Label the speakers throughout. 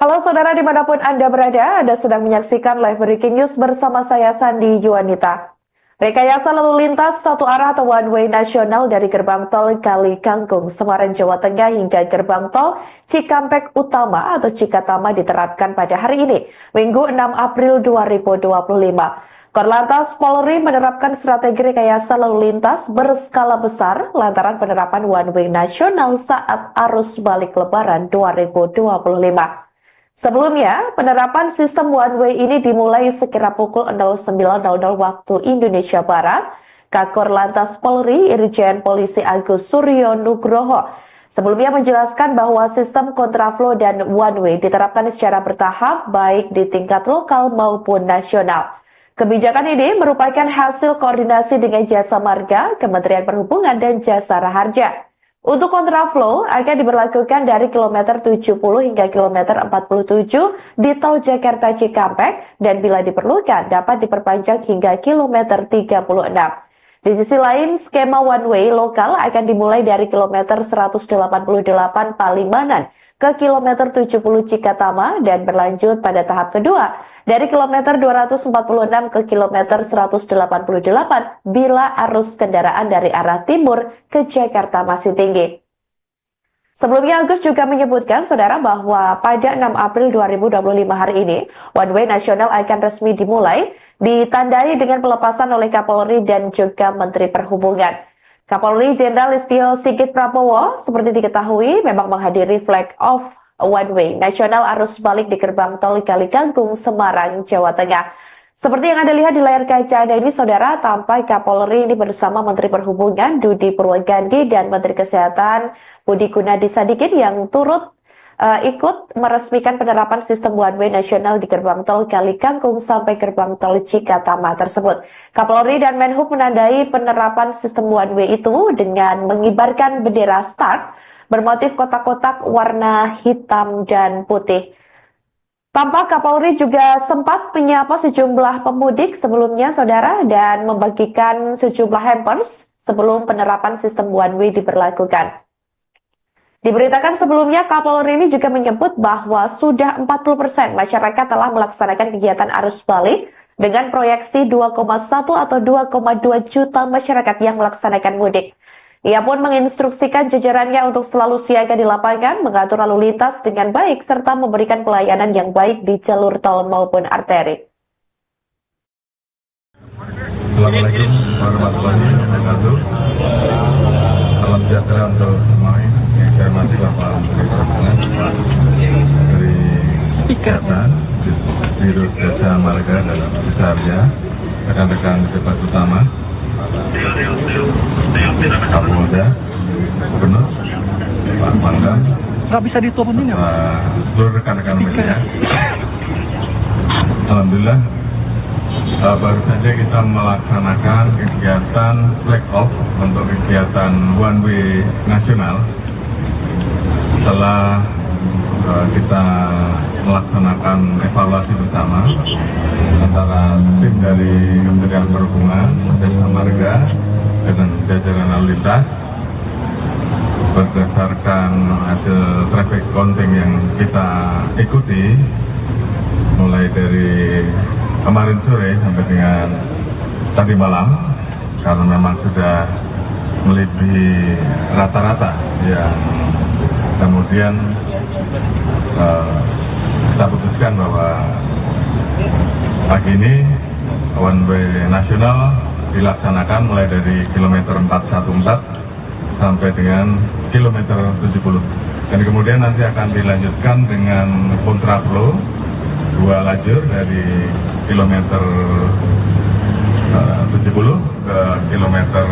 Speaker 1: Halo saudara dimanapun Anda berada, Anda sedang menyaksikan live breaking news bersama saya Sandi Juanita. Rekayasa lalu lintas satu arah atau one way nasional dari gerbang tol Kali Kangkung, Semarang, Jawa Tengah hingga gerbang tol Cikampek Utama atau Cikatama diterapkan pada hari ini, Minggu 6 April 2025. Korlantas Polri menerapkan strategi rekayasa lalu lintas berskala besar lantaran penerapan one way nasional saat arus balik Lebaran 2025. Sebelumnya, penerapan sistem one way ini dimulai sekira pukul 09.00 waktu Indonesia Barat. Kakor Lantas Polri Irjen Polisi Agus Suryo Nugroho sebelumnya menjelaskan bahwa sistem kontraflow dan one way diterapkan secara bertahap baik di tingkat lokal maupun nasional. Kebijakan ini merupakan hasil koordinasi dengan Jasa Marga, Kementerian Perhubungan, dan Jasara Harja. Untuk kontraflow akan diberlakukan dari kilometer 70 hingga kilometer 47 di tol Jakarta Cikampek dan bila diperlukan dapat diperpanjang hingga kilometer 36. Di sisi lain, skema one way lokal akan dimulai dari kilometer 188 Palimanan ke kilometer 70 Cikatama dan berlanjut pada tahap kedua dari kilometer 246 ke kilometer 188 bila arus kendaraan dari arah timur ke Jakarta masih tinggi. Sebelumnya Agus juga menyebutkan, saudara, bahwa pada 6 April 2025 hari ini, one way nasional akan resmi dimulai, ditandai dengan pelepasan oleh Kapolri dan juga Menteri Perhubungan. Kapolri Jenderal Listio Sigit Prabowo seperti diketahui memang menghadiri flag off one way nasional arus balik di gerbang tol Kali Kangkung, Semarang, Jawa Tengah. Seperti yang Anda lihat di layar kaca Anda ini, saudara, tampak Kapolri ini bersama Menteri Perhubungan Dudi Purwogandi dan Menteri Kesehatan Budi Gunadi Sadikin yang turut ikut meresmikan penerapan sistem one way nasional di gerbang tol Kali Kangkung sampai gerbang tol Cikatama tersebut. Kapolri dan Menhub menandai penerapan sistem one way itu dengan mengibarkan bendera start bermotif kotak-kotak warna hitam dan putih. Tampak Kapolri juga sempat menyapa sejumlah pemudik sebelumnya, saudara, dan membagikan sejumlah hampers sebelum penerapan sistem one way diberlakukan. Diberitakan sebelumnya, Kapolri ini juga menyebut bahwa sudah 40% masyarakat telah melaksanakan kegiatan arus balik dengan proyeksi 2,1 atau 2,2 juta masyarakat yang melaksanakan mudik. Ia pun menginstruksikan jajarannya untuk selalu siaga di lapangan, mengatur lalu lintas dengan baik, serta memberikan pelayanan yang baik di jalur tol maupun arteri.
Speaker 2: Assalamualaikum warahmatullahi wabarakatuh. Salam sejahtera untuk semua yang saya hormati Bapak Menteri Perhubungan, Pak dari Kesehatan, Dirut Jasa Marga dan Jasa Harja, rekan-rekan pejabat utama, Kapolda, Gubernur, Pak Pangdam,
Speaker 3: nggak bisa diturunin ya, Pak?
Speaker 2: Seluruh rekan-rekan media. Alhamdulillah, baru saja kita melaksanakan kegiatan flag off untuk kegiatan one way nasional. Setelah kita melaksanakan evaluasi bersama antara tim dari Kementerian Perhubungan, Jasa Marga, dan jajaran lalu lintas, berdasarkan hasil traffic counting yang kita ikuti mulai dari kemarin sore sampai dengan tadi malam, karena memang sudah melebihi rata-rata yang kemudian kita putuskan bahwa pagi ini one way nasional dilaksanakan mulai dari kilometer 414 sampai dengan kilometer 70, dan kemudian nanti akan dilanjutkan dengan kontraflow 2 lajur dari kilometer 70 ke kilometer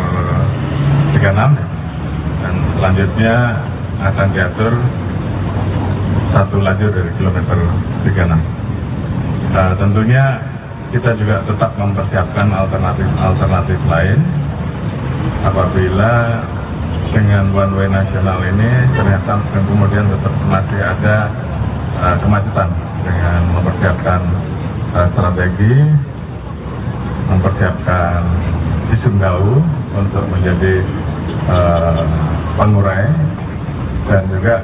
Speaker 2: 36, dan selanjutnya akan diatur 1 lajur dari kilometer 36. Tentunya kita juga tetap mempersiapkan alternatif lain apabila dengan one way nasional ini ternyata kemudian tetap masih ada kemacetan, dengan mempersiapkan strategi, mempersiapkan sistem DAU untuk menjadi pengurai, dan juga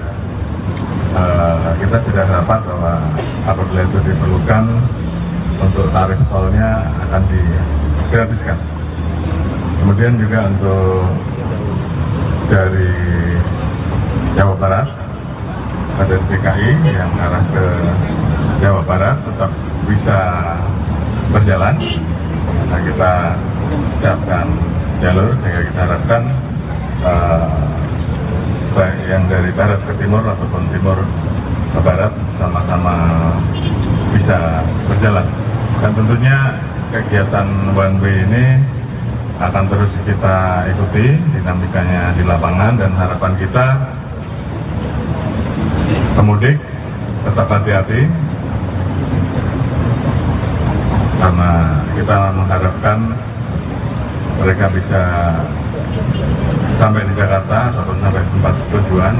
Speaker 2: kita sudah rapat bahwa apabila itu diperlukan untuk tarif tolnya akan digratiskan. Kemudian juga untuk dari Jawa Barat, ada DKI yang arah ke Jawa Barat tetap bisa berjalan. Nah, kita siapkan jalur sehingga kita harapkan baik yang dari barat ke timur ataupun timur ke barat sama-sama bisa berjalan. Dan tentunya kegiatan one way ini akan terus kita ikuti dinamikanya di lapangan, dan harapan kita pemudik tetap hati-hati karena kita mengharapkan mereka bisa sampai di Jakarta ataupun sampai tempat tujuan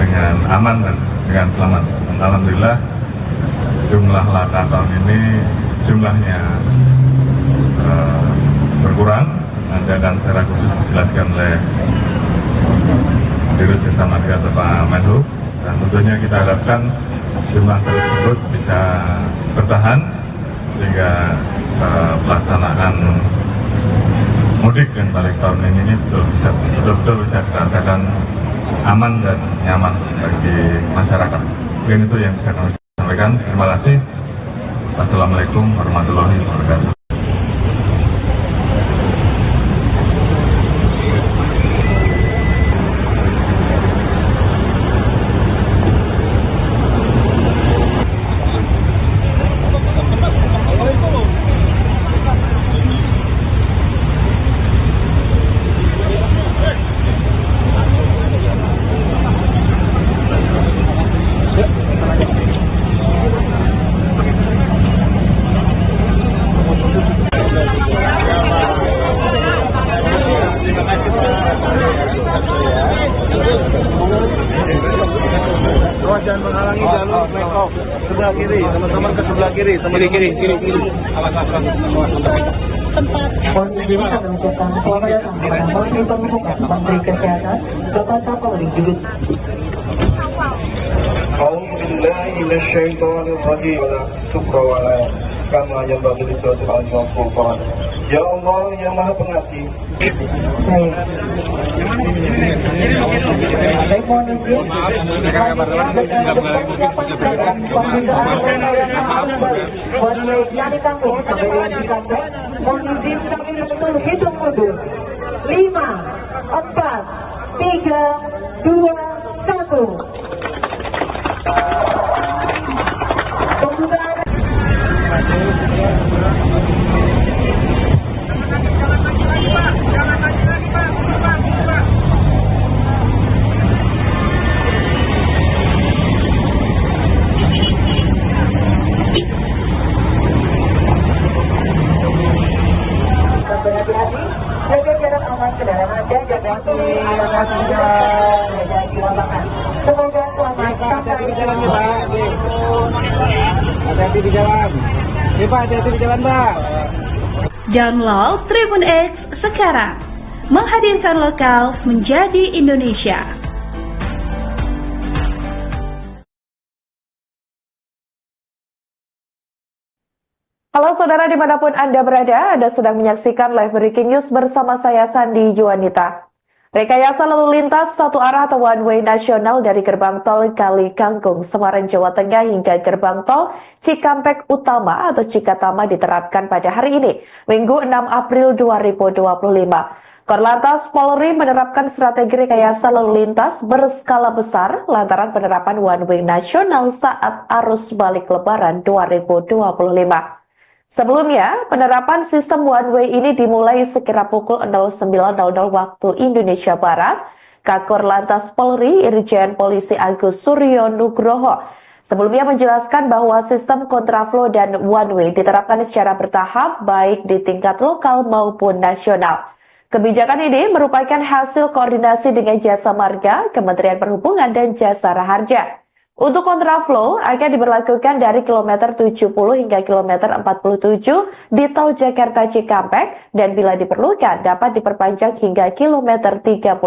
Speaker 2: dengan aman dan dengan selamat. Dan alhamdulillah jumlah laka tahun ini jumlahnya berkurang. Nanti akan secara khusus dijelaskan oleh Dirut Jasa Marga atau Pak Menhub, dan tentunya kita harapkan jumlah tersebut bisa bertahan sehingga pelaksanaan mudik dan balik tahun ini betul-betul bisa dirasakan aman dan nyaman bagi masyarakat. Mungkin itu yang bisa kami sampaikan. Terima kasih. Wassalamualaikum warahmatullahi wabarakatuh.
Speaker 4: Jangan menghalangi jalur make-off sebelah kiri, teman-teman ke sebelah kiri, kiri.
Speaker 5: Posisi menunjukkan Menteri Perhubungan, Menteri Kesehatan, Bapak Kapolri juga.
Speaker 4: Alhamdulillah minasyaitonir rajim. Subhanallah kama yanbaghi li-suratil al-Furqan. Ya Allah yang Maha Pengasih.
Speaker 5: Saya mohon izin, mohon izin kami betul hitung mundur. 5, 4, 3, 2, 1. Pembukaan. Jaga jarak aman kendaraan Anda, jaga semoga selamat sampai di jalan.
Speaker 4: Hati-hati di jalan. Pak, hati-hati di jalan, Pak.
Speaker 6: Download Tribun X sekarang. Menghadirkan lokal menjadi Indonesia.
Speaker 1: Halo saudara dimanapun Anda berada, Anda sedang menyaksikan live breaking news bersama saya Sandi Juanita. Rekayasa lalu lintas satu arah atau one way nasional dari gerbang tol Kali Kangkung, Semarang, Jawa Tengah hingga gerbang tol Cikampek Utama atau Cikatama diterapkan pada hari ini, Minggu 6 April 2025. Korlantas Polri menerapkan strategi rekayasa lalu lintas berskala besar lantaran penerapan one way nasional saat arus balik Lebaran 2025. Sebelumnya, penerapan sistem one way ini dimulai sekira pukul 09.00 waktu Indonesia Barat. Kakor Lantas Polri Irjen Polisi Agus Suryo Nugroho sebelumnya menjelaskan bahwa sistem kontraflow dan one way diterapkan secara bertahap baik di tingkat lokal maupun nasional. Kebijakan ini merupakan hasil koordinasi dengan Jasa Marga, Kementerian Perhubungan, dan Jasara Harja. Untuk kontraflow akan diberlakukan dari kilometer 70 hingga kilometer 47 di tol Jakarta Cikampek dan bila diperlukan dapat diperpanjang hingga kilometer 36.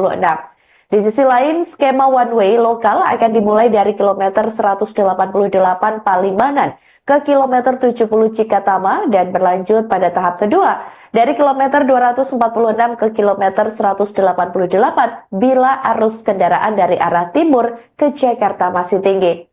Speaker 1: Di sisi lain, skema one way lokal akan dimulai dari kilometer 188 Palimanan ke kilometer 70 Cikatama dan berlanjut pada tahap kedua dari kilometer 246 ke kilometer 188 bila arus kendaraan dari arah timur ke Jakarta masih tinggi.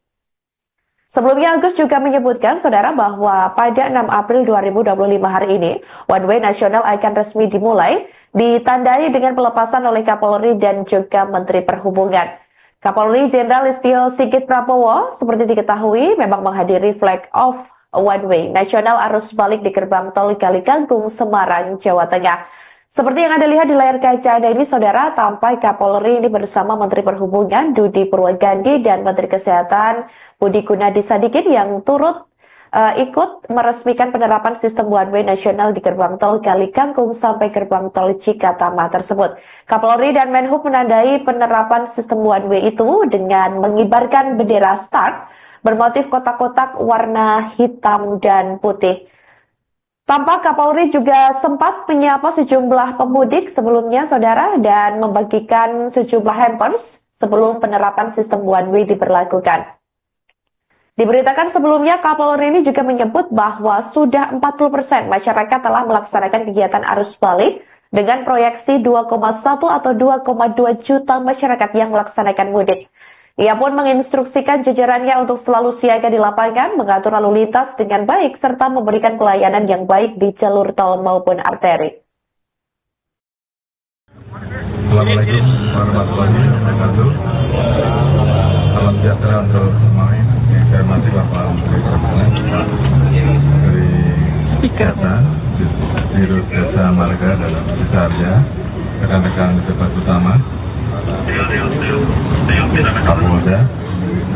Speaker 1: Sebelumnya Agus juga menyebutkan, saudara, bahwa pada 6 April 2025 hari ini, one way nasional akan resmi dimulai, ditandai dengan pelepasan oleh Kapolri dan juga Menteri Perhubungan. Kapolri Jenderal Listio Sigit Prabowo, seperti diketahui, memang menghadiri flag off one way nasional arus balik di gerbang tol Kalikangkung, Semarang, Jawa Tengah. Seperti yang Anda lihat di layar kaca Anda ini, saudara, tampak Kapolri ini bersama Menteri Perhubungan Budi Purwogandi dan Menteri Kesehatan Budi Gunadi Sadikin yang turut ikut meresmikan penerapan sistem one way nasional di gerbang tol Kalikangkung sampai gerbang tol Cikatama tersebut. Kapolri dan Menhub menandai penerapan sistem one way itu dengan mengibarkan bendera start bermotif kotak-kotak warna hitam dan putih. Tampak Kapolri juga sempat menyapa sejumlah pemudik sebelumnya, saudara, dan membagikan sejumlah hampers sebelum penerapan sistem one way diberlakukan. Diberitakan sebelumnya, Kapolri ini juga menyebut bahwa sudah 40% masyarakat telah melaksanakan kegiatan arus balik dengan proyeksi 2,1 atau 2,2 juta masyarakat yang melaksanakan mudik. Ia pun menginstruksikan jajarannya untuk selalu siaga di lapangan, mengatur lalu lintas dengan baik, serta memberikan pelayanan yang baik di jalur tol maupun arteri.
Speaker 2: Assalamualaikum warahmatullahi wabarakatuh. Salam sejahtera untuk semuanya. Yang saya hormati Bapak Menteri Perhubungan dari Desa, Dirut Desa Marga dan Cisarja, rekan-rekan pejabat utama, Kapolda,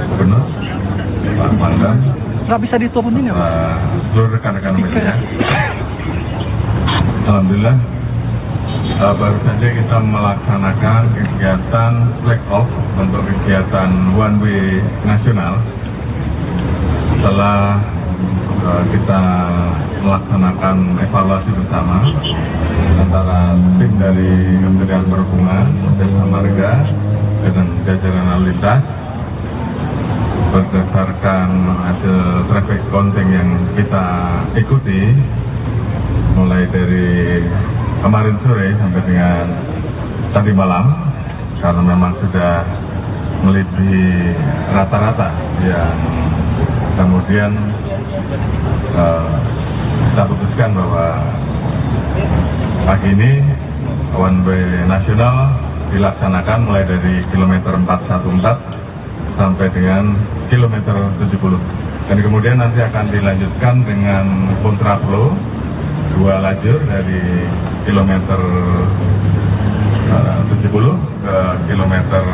Speaker 2: Gubernur, Pak Pangdam,
Speaker 3: Nggak bisa diturunin ya, Pak?
Speaker 2: seluruh rekan-rekan media. Alhamdulillah, baru saja kita melaksanakan kegiatan flag off untuk kegiatan one way nasional. Setelah kita melaksanakan evaluasi bersama antara tim dari Kementerian Perhubungan, Desa Marga, dan jajaran lalu lintas, berdasarkan hasil traffic counting yang kita ikuti mulai dari kemarin sore sampai dengan tadi malam, karena memang sudah melebihi rata-rata yang kemudian kita putuskan bahwa pagi ini one way nasional dilaksanakan mulai dari kilometer 414 sampai dengan kilometer 70, dan kemudian nanti akan dilanjutkan dengan kontraflow 2 lajur dari kilometer 70 ke kilometer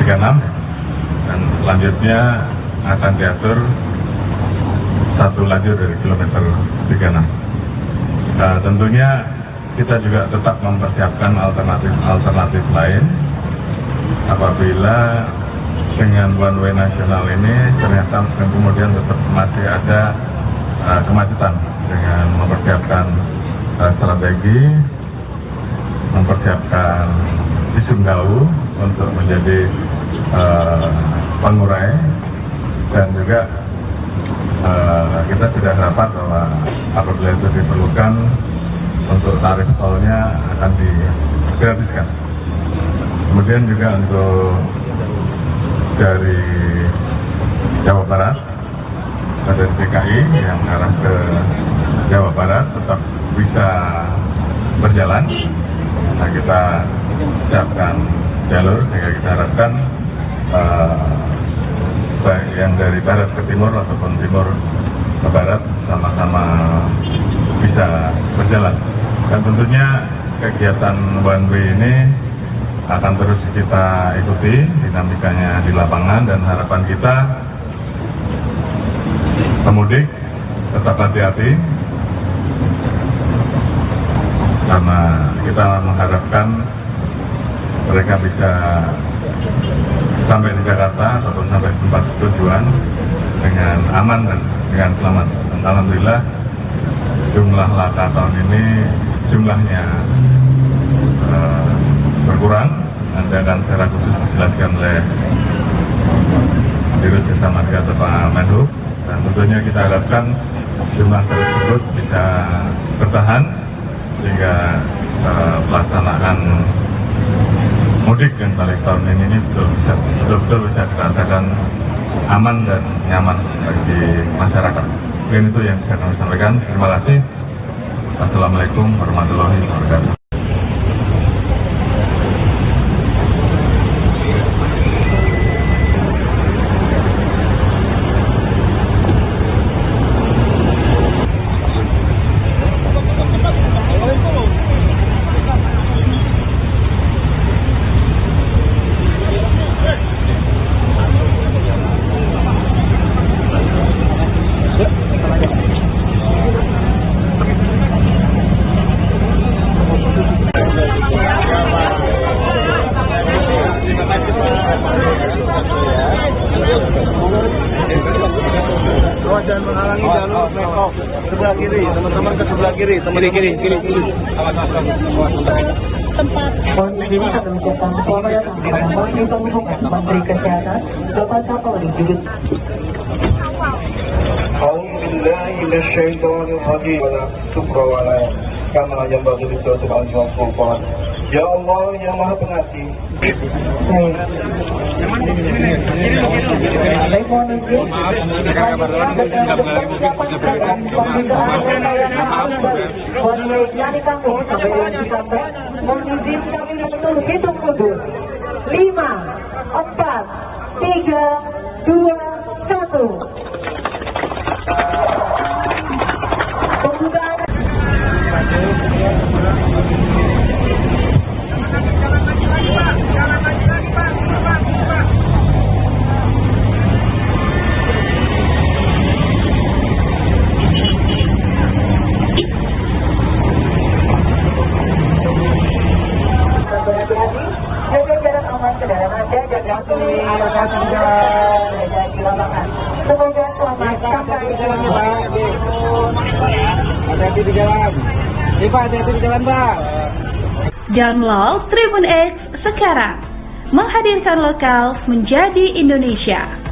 Speaker 2: 36, dan selanjutnya akan diatur 1 lajur dari kilometer 36. Tentunya kita juga tetap mempersiapkan alternatif lain apabila dengan one way nasional ini ternyata kemudian tetap masih ada kemacetan, dengan mempersiapkan strategi, mempersiapkan visum gaul untuk menjadi pengurai, dan juga kita sudah dapat bahwa apabila itu diperlukan untuk tarif tolnya akan digratiskan. Kemudian juga untuk dari Jawa Barat, dari DKI yang arah ke Jawa Barat tetap bisa berjalan. Nah, kita siapkan jalur sehingga kita harapkan baik yang dari barat ke timur ataupun timur ke barat sama-sama bisa berjalan. Dan tentunya kegiatan one way ini akan terus kita ikuti dinamikanya di lapangan, dan harapan kita pemudik tetap hati-hati, karena kita mengharapkan mereka bisa sampai di Jakarta ataupun sampai tempat tujuan dengan aman dan dengan selamat. Dan alhamdulillah jumlah laka tahun ini jumlahnya berkurang nanti akan secara khusus dijelaskan oleh Dirut Jasa Marga atau Pak Menhub, dan tentunya kita harapkan jumlah tersebut bisa bertahan sehingga pelaksanaan mudik dan balik tahun ini betul-betul bisa dirasakan aman dan nyaman bagi masyarakat. Mungkin itu yang bisa kami sampaikan. Terima kasih. Assalamualaikum warahmatullahi wabarakatuh.
Speaker 4: Dan menghalangi jalur Meko sebelah kiri, teman-teman ke sebelah kiri, kiri.
Speaker 5: Polisi akan menjadikan kepada Menteri Perhubungan, Menteri Kesehatan, Bapak Kapolri juga.
Speaker 7: Alhamdulillah minasyaitonir rajim wala subra wala kama yanbaghi li-Sultan al-Sultan. Ya Allah yang Maha Pengasih.
Speaker 5: Baik, mohon izin. Mohon izin kami untuk hitung mundur. 5, 4, 3, 2, 1. Pembukaan. Jaga jarak aman kendaraan Anda dan jauhi arah semoga selamat sampai tujuan.
Speaker 4: Hati-hati di jalan. Hati-hati di jalan, Pak.
Speaker 6: Download Tribun X sekarang. Menghadirkan lokal menjadi Indonesia.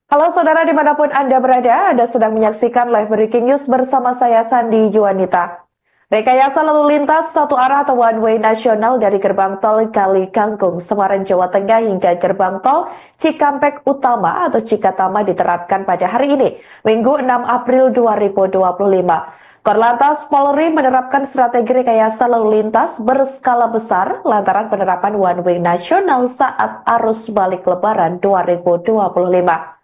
Speaker 1: Halo saudara dimanapun Anda berada, Anda sedang menyaksikan live breaking news bersama saya Sandi Juanita. Rekayasa lalu lintas satu arah atau one way nasional dari gerbang tol Kali Kangkung, Semarang, Jawa Tengah hingga gerbang tol Cikampek Utama atau Cikatama diterapkan pada hari ini, Minggu 6 April 2025. Korlantas Polri menerapkan strategi rekayasa lalu lintas berskala besar lantaran penerapan one way nasional saat arus balik Lebaran 2025.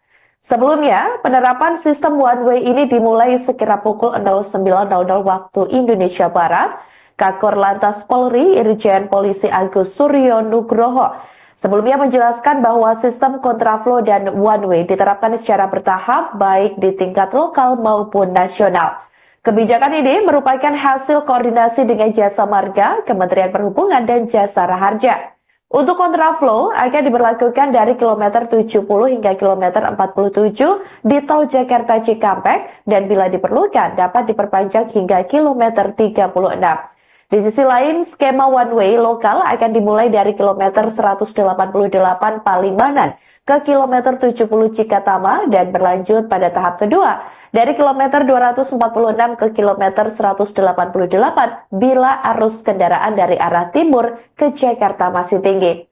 Speaker 1: Sebelumnya, penerapan sistem one way ini dimulai sekira pukul 09.00 waktu Indonesia Barat. Kakor Lantas Polri Irjen Polisi Agus Suryo Nugroho sebelumnya menjelaskan bahwa sistem kontraflow dan one way diterapkan secara bertahap baik di tingkat lokal maupun nasional. Kebijakan ini merupakan hasil koordinasi dengan Jasa Marga, Kementerian Perhubungan, dan Jasara Harja. Untuk kontraflow akan diberlakukan dari kilometer 70 hingga kilometer 47 di tol Jakarta Cikampek dan bila diperlukan dapat diperpanjang hingga kilometer 36. Di sisi lain, skema one way lokal akan dimulai dari kilometer 188 Palimanan ke kilometer 70 Cikatama dan berlanjut pada tahap kedua dari kilometer 246 ke kilometer 188 bila arus kendaraan dari arah timur ke Jakarta masih tinggi.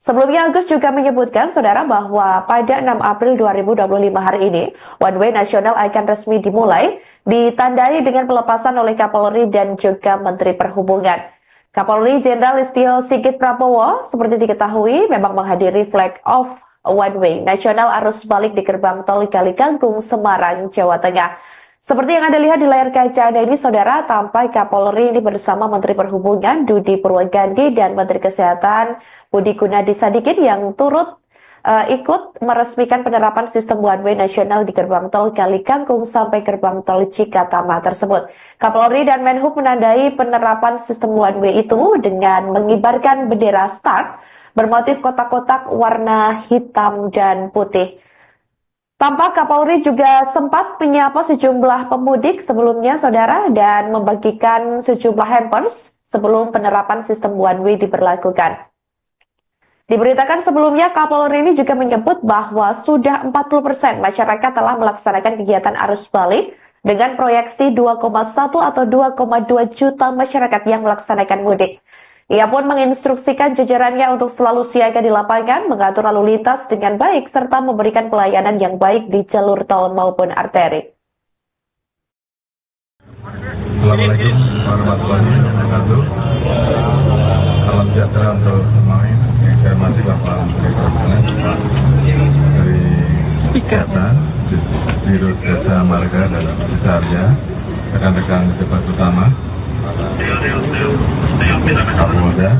Speaker 1: Sebelumnya Agus juga menyebutkan, saudara, bahwa pada 6 April 2025 hari ini, one way nasional akan resmi dimulai, ditandai dengan pelepasan oleh Kapolri dan juga Menteri Perhubungan. Kapolri Jenderal Listio Sigit Prabowo seperti diketahui memang menghadiri flag off one way nasional arus balik di gerbang tol Kali Kangkung, Semarang, Jawa Tengah. Seperti yang Anda lihat di layar kaca Anda ini, saudara, tampak Kapolri ini bersama Menteri Perhubungan Budi Purwogandhi dan Menteri Kesehatan Budi Gunadi Sadikin yang turut ikut meresmikan penerapan sistem one way nasional di gerbang tol Kali Kangkung sampai gerbang tol Cikatama tersebut. Kapolri dan Menhub menandai penerapan sistem one way itu dengan mengibarkan bendera start bermotif kotak-kotak warna hitam dan putih. Tampak Kapolri juga sempat menyapa sejumlah pemudik sebelumnya, saudara, dan membagikan sejumlah hampers sebelum penerapan sistem one way diberlakukan. Diberitakan sebelumnya, Kapolri ini juga menyebut bahwa sudah 40% masyarakat telah melaksanakan kegiatan arus balik dengan proyeksi 2,1 atau 2,2 juta masyarakat yang melaksanakan mudik. Ia pun menginstruksikan jajarannya untuk selalu siaga di lapangan, mengatur lalu lintas dengan baik, serta memberikan pelayanan yang baik di jalur tol maupun arteri.
Speaker 2: Assalamualaikum warahmatullahi wabarakatuh. Salam sejahtera untuk semua yang saya hormati Bapak Menteri Perhubungan dari Kesehatan, Dirut Jasa Marga dan Besarnya, rekan-rekan pejabat utama, Kapolda,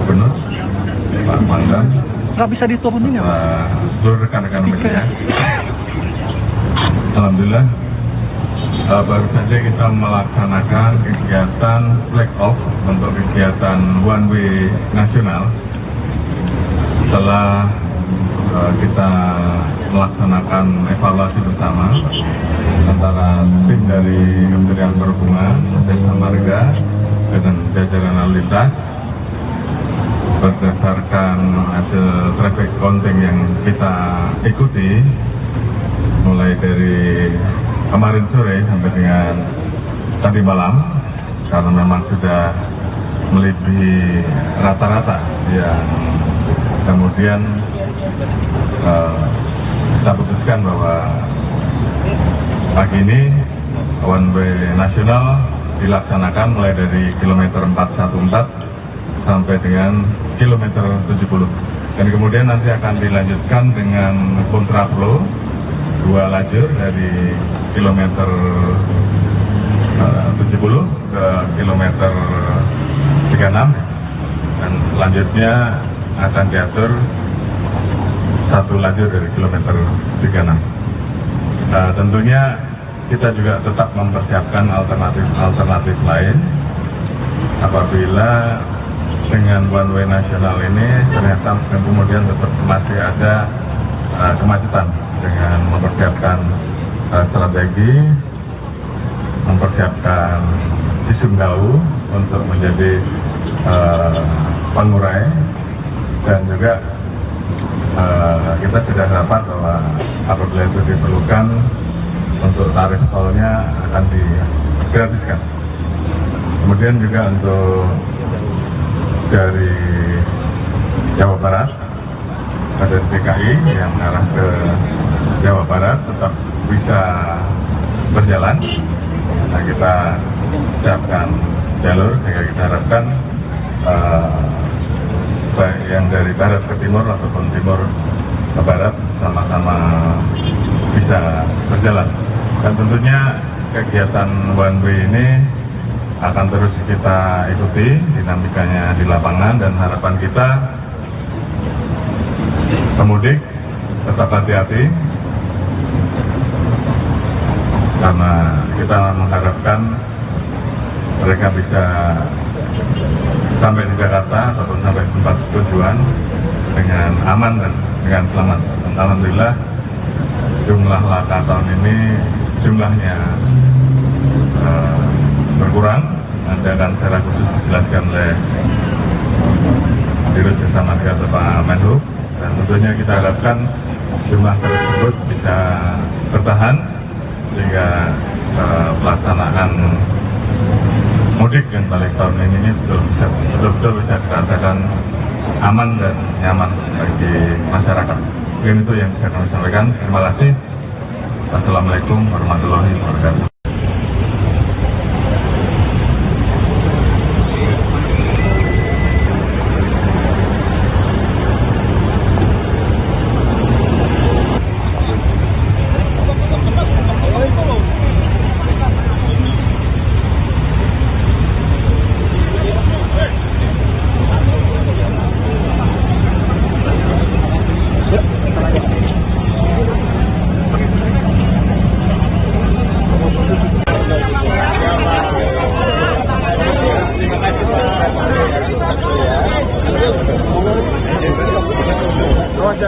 Speaker 2: Gubernur, Pak Pangdam,
Speaker 3: Nggak bisa diturunin ya, Pak?
Speaker 2: seluruh rekan-rekan media. Alhamdulillah, baru saja kita melaksanakan kegiatan flag off untuk kegiatan one way nasional. Setelah kita melaksanakan evaluasi bersama antara tim dari Kementerian Perhubungan, Jasa Marga, dengan jajaran lalu lintas, berdasarkan hasil traffic counting yang kita ikuti mulai dari kemarin sore sampai dengan tadi malam, karena memang sudah melebihi rata-rata yang kemudian kita putuskan bahwa pagi ini one way nasional dilaksanakan mulai dari kilometer 414 sampai dengan kilometer 70, dan kemudian nanti akan dilanjutkan dengan kontraflow 2 lajur dari kilometer 70 ke kilometer 36, dan selanjutnya akan diatur 1 lajur dari kilometer 36. Tentunya kita juga tetap mempersiapkan alternatif lain apabila dengan one way nasional ini ternyata kemudian tetap masih ada kemacetan, dengan mempersiapkan strategi, mempersiapkan sistem dahu untuk menjadi pengurai, dan juga kita sudah dapat bahwa apabila itu diperlukan untuk tarif tolnya akan digratiskan. Kemudian juga untuk dari Jawa Barat, ada DKI yang arah ke Jawa Barat tetap bisa berjalan. Nah, kita siapkan jalur sehingga kita harapkan baik yang dari barat ke timur ataupun timur ke barat sama-sama bisa berjalan. Dan tentunya kegiatan one way ini akan terus kita ikuti dinamikanya di lapangan, dan harapan kita pemudik tetap hati-hati, karena kita mengharapkan mereka bisa sampai di Jakarta ataupun sampai tempat tujuan dengan aman dan dengan selamat. Dan alhamdulillah jumlah laka tahun ini jumlahnya berkurang. Nanti akan secara khusus dijelaskan oleh Dirut Jasa Marga atau Pak Menhub, dan tentunya kita harapkan jumlah tersebut bisa bertahan sehingga pelaksanaan mudik dan balik tahun ini betul-betul bisa dirasakan aman dan nyaman bagi masyarakat. Mungkin itu yang bisa kami sampaikan. Terima kasih. Wassalamualaikum warahmatullahi wabarakatuh.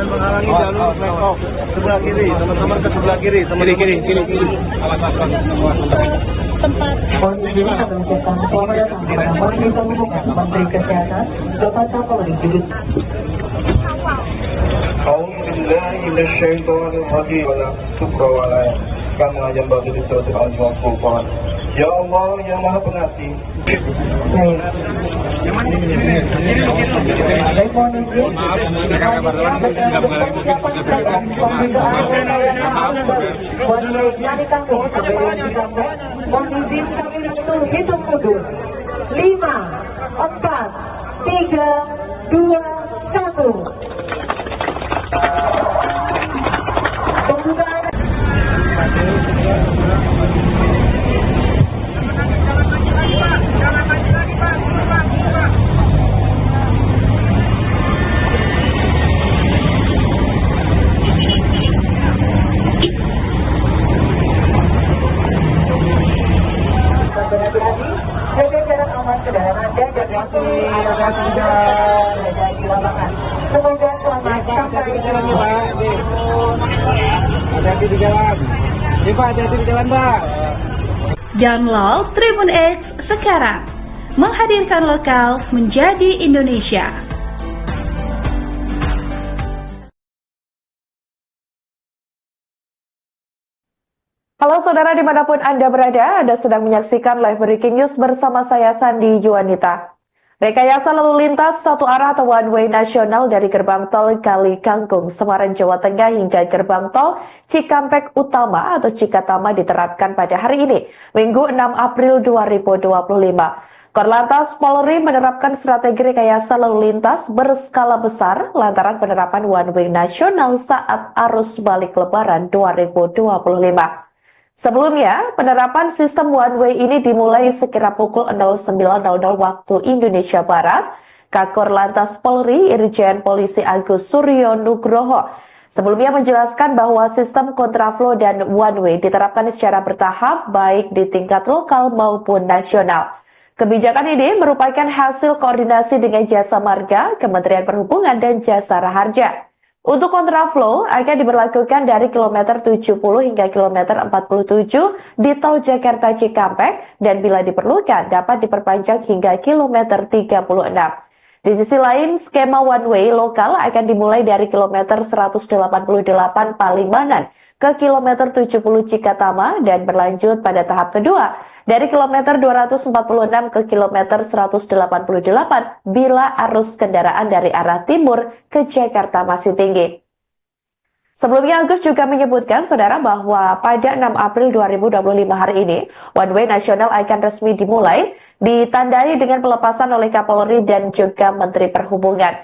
Speaker 4: jangan menghalangi jalur make off sebelah kiri, teman-teman ke sebelah kiri, kiri.
Speaker 5: Polisi mengucapkan selamat datang kepada Menteri Perhubungan, Menteri Kesehatan, Bapak Kapolri Judit.
Speaker 7: Alhamdulillah minasyaitonir rajim wala syukra wala kama yanbaghi lis-sirati al-furqan. Ya Allah yang Maha Pengasih.
Speaker 5: Baik, mohon izin. Mohon izin kami untuk hitung mundur. 5, 4, 3, 2, 1. Pembukaan. Jaga jarak aman kendaraan Anda dan waktu berada di lapangan. Semoga selamat sampai di jalan.
Speaker 4: Hati-hati di jalan. Pak, hati-hati di jalan, Pak.
Speaker 6: Download Tribun X sekarang. Menghadirkan lokal menjadi Indonesia.
Speaker 1: Halo saudara dimanapun Anda berada, Anda sedang menyaksikan live breaking news bersama saya Sandi Juanita. Rekayasa lalu lintas satu arah atau one way nasional dari gerbang tol Kali Kangkung, Semarang, Jawa Tengah hingga gerbang tol Cikampek Utama atau Cikatama diterapkan pada hari ini, Minggu 6 April 2025. Korlantas Polri menerapkan strategi rekayasa lalu lintas berskala besar lantaran penerapan one way nasional saat arus balik Lebaran 2025. Sebelumnya, penerapan sistem one way ini dimulai sekira pukul 09.00 waktu Indonesia Barat. Kakor Lantas Polri Irjen Polisi Agus Suryo Nugroho sebelumnya menjelaskan bahwa sistem kontraflow dan one way diterapkan secara bertahap baik di tingkat lokal maupun nasional. Kebijakan ini merupakan hasil koordinasi dengan Jasa Marga, Kementerian Perhubungan, dan Jasara Harja. Untuk kontraflow akan diberlakukan dari kilometer 70 hingga kilometer 47 di tol Jakarta Cikampek dan bila diperlukan dapat diperpanjang hingga kilometer 36. Di sisi lain, skema one way lokal akan dimulai dari kilometer 188 Palimanan ke kilometer 70 Cikatama dan berlanjut pada tahap kedua dari kilometer 246 ke kilometer 188 bila arus kendaraan dari arah timur ke Jakarta masih tinggi. Sebelumnya Agus juga menyebutkan, saudara, bahwa pada 6 April 2025 hari ini, one way nasional akan resmi dimulai, ditandai dengan pelepasan oleh Kapolri dan juga Menteri Perhubungan.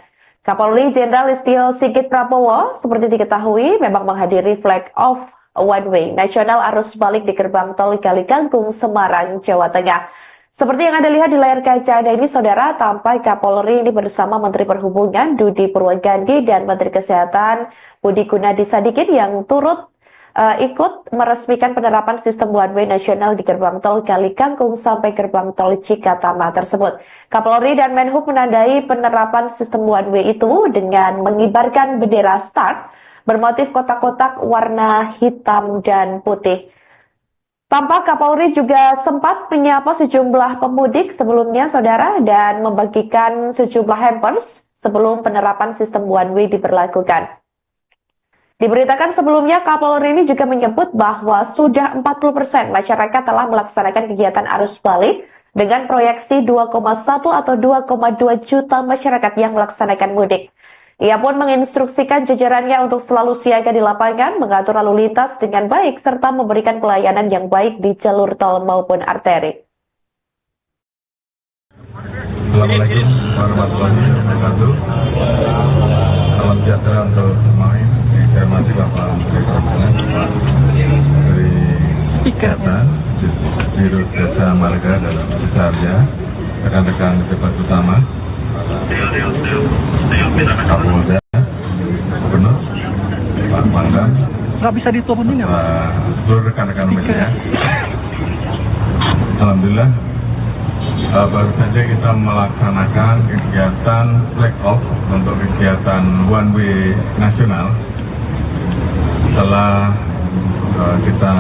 Speaker 1: Kapolri Jenderal Listio Sigit Prabowo seperti diketahui memang menghadiri flag off one way nasional arus balik di gerbang tol Kali Kangkung, Semarang, Jawa Tengah. Seperti yang Anda lihat di layar kaca Anda ini, saudara, tampak Kapolri ini bersama Menteri Perhubungan Dudi Purwogandhi dan Menteri Kesehatan Budi Gunadi Sadikin yang turut ikut meresmikan penerapan sistem one way nasional di gerbang tol Kali Kangkung sampai gerbang tol Cikatama tersebut. Kapolri dan Menhub menandai penerapan sistem one way itu dengan mengibarkan bendera start bermotif kotak-kotak warna hitam dan putih. Tampak Kapolri juga sempat menyapa sejumlah pemudik sebelumnya, saudara, dan membagikan sejumlah hampers sebelum penerapan sistem one way diberlakukan. Diberitakan sebelumnya, Kapolri ini juga menyebut bahwa sudah 40% masyarakat telah melaksanakan kegiatan arus balik dengan proyeksi 2,1 atau 2,2 juta masyarakat yang melaksanakan mudik. Ia pun menginstruksikan jajarannya untuk selalu siaga di lapangan, mengatur lalu lintas dengan baik, serta memberikan pelayanan yang baik di jalur tol maupun arteri.
Speaker 2: Assalamualaikum warahmatullahi wabarakatuh. Salam sejahtera untuk semua yang saya hormati Bapak Menteri Perhubungan, Pak Menteri Kesehatan, Biro Jasa Marga dan Jasa Harja, rekan-rekan pejabat utama, Kapolda, Gubernur, Pak Pangdam,
Speaker 3: nggak bisa diturunin ya, Pak?
Speaker 2: seluruh rekan-rekan media. Alhamdulillah Baru saja kita melaksanakan kegiatan flag off untuk kegiatan one way nasional. Setelah kita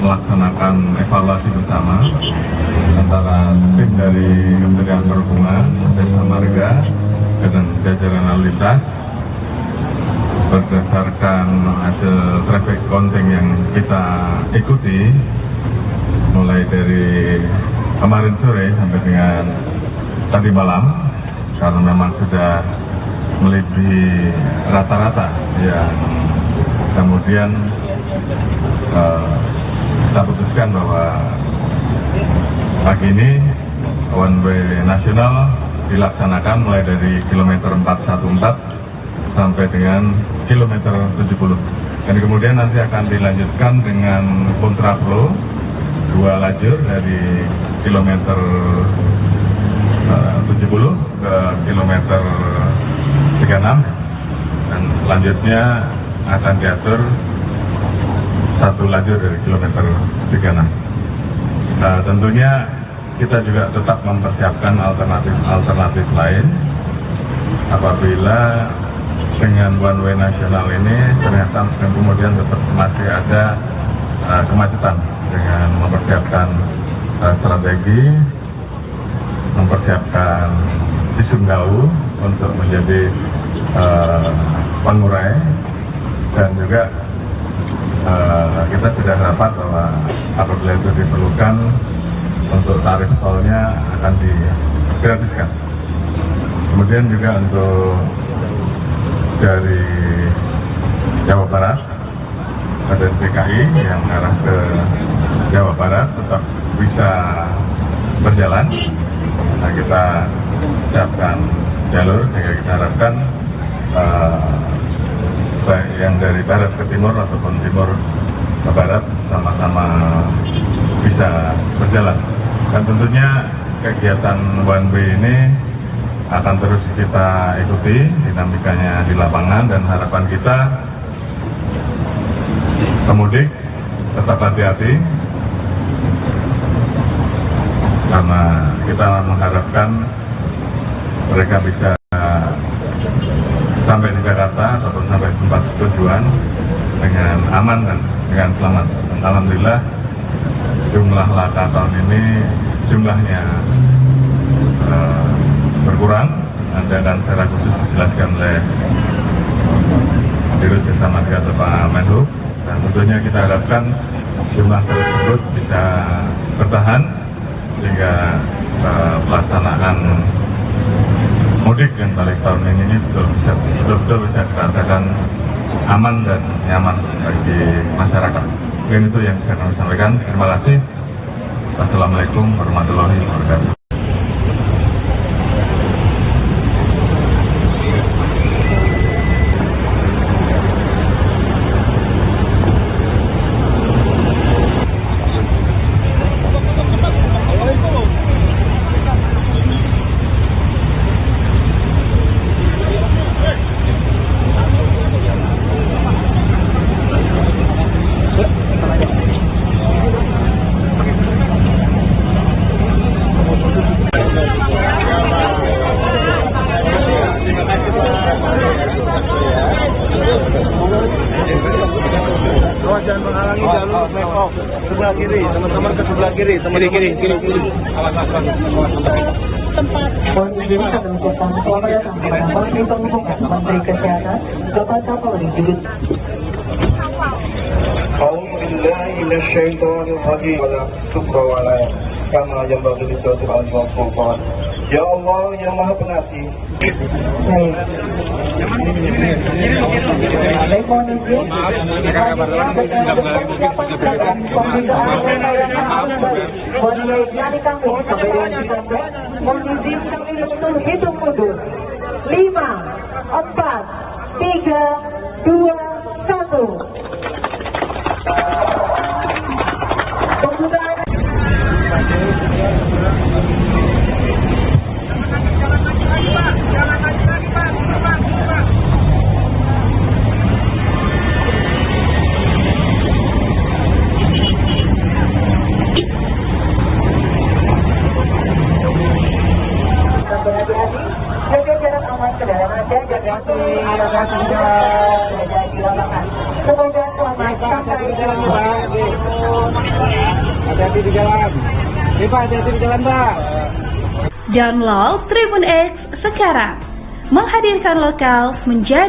Speaker 2: melaksanakan evaluasi bersama antara tim dari Kementerian Perhubungan, Jasa Marga, dan jajaran lalu lintas, berdasarkan hasil traffic counting yang kita ikuti mulai dari kemarin sore sampai dengan tadi malam, karena memang sudah melebihi rata-rata yang kemudian kita putuskan bahwa pagi ini one way nasional dilaksanakan mulai dari kilometer 414 sampai dengan kilometer 70, dan kemudian nanti akan dilanjutkan dengan kontraflow 2 lajur dari kilometer 70 ke kilometer 36, dan selanjutnya akan diatur 1 lajur dari kilometer 36. Tentunya kita juga tetap mempersiapkan alternatif lain apabila dengan one way nasional ini ternyata kemudian tetap masih ada kemacetan, dengan mempersiapkan strategi, mempersiapkan visum gau untuk menjadi pengurai, dan juga kita sudah dapat bahwa apabila itu diperlukan untuk tarif tolnya akan digratiskan. Kemudian juga untuk dari Jawa Barat, ada DKI yang arah ke Jawa Barat tetap bisa berjalan. Nah, kita siapkan jalur sehingga kita harapkan baik yang dari barat ke timur ataupun timur ke barat sama-sama bisa berjalan. Dan tentunya kegiatan one way ini akan terus kita ikuti dinamikanya di lapangan, dan harapan kita pemudik tetap hati-hati, karena kita mengharapkan mereka bisa sampai di Jakarta ataupun sampai tempat tujuan dengan aman dan dengan selamat. Dan alhamdulillah jumlah laka tahun ini jumlahnya berkurang, dan secara khusus dijelaskan oleh Dirut Jasa Marga atau Pak Menhub, dan tentunya kita harapkan jumlah tersebut bisa bertahan sehingga pelaksanaan mudik dan balik tahun ini betul-betul bisa dirasakan aman dan nyaman bagi masyarakat. Mungkin itu yang bisa kami sampaikan. Terima kasih. Wassalamualaikum warahmatullahi wabarakatuh.
Speaker 4: Jangan menghalangi jalur make off sebelah kiri, teman-teman ke sebelah kiri, kiri.
Speaker 5: Menteri Kesehatan, Bapak Kapolri Dirut.
Speaker 7: A'udzubillahi minasyaitonir rajim. Kama yanbaghi lis-sultan al-Furqan. Ya Allah yang Maha Pengasih.
Speaker 5: Baik, mohon izin. Mohon izin kami hitung mundur. 5, 4, 3, 2, 1.
Speaker 4: hati-hati di jalan. Pak, hati-hati di jalan, Pak.
Speaker 6: Download Tribun X sekarang, menghadirkan lokal menjadi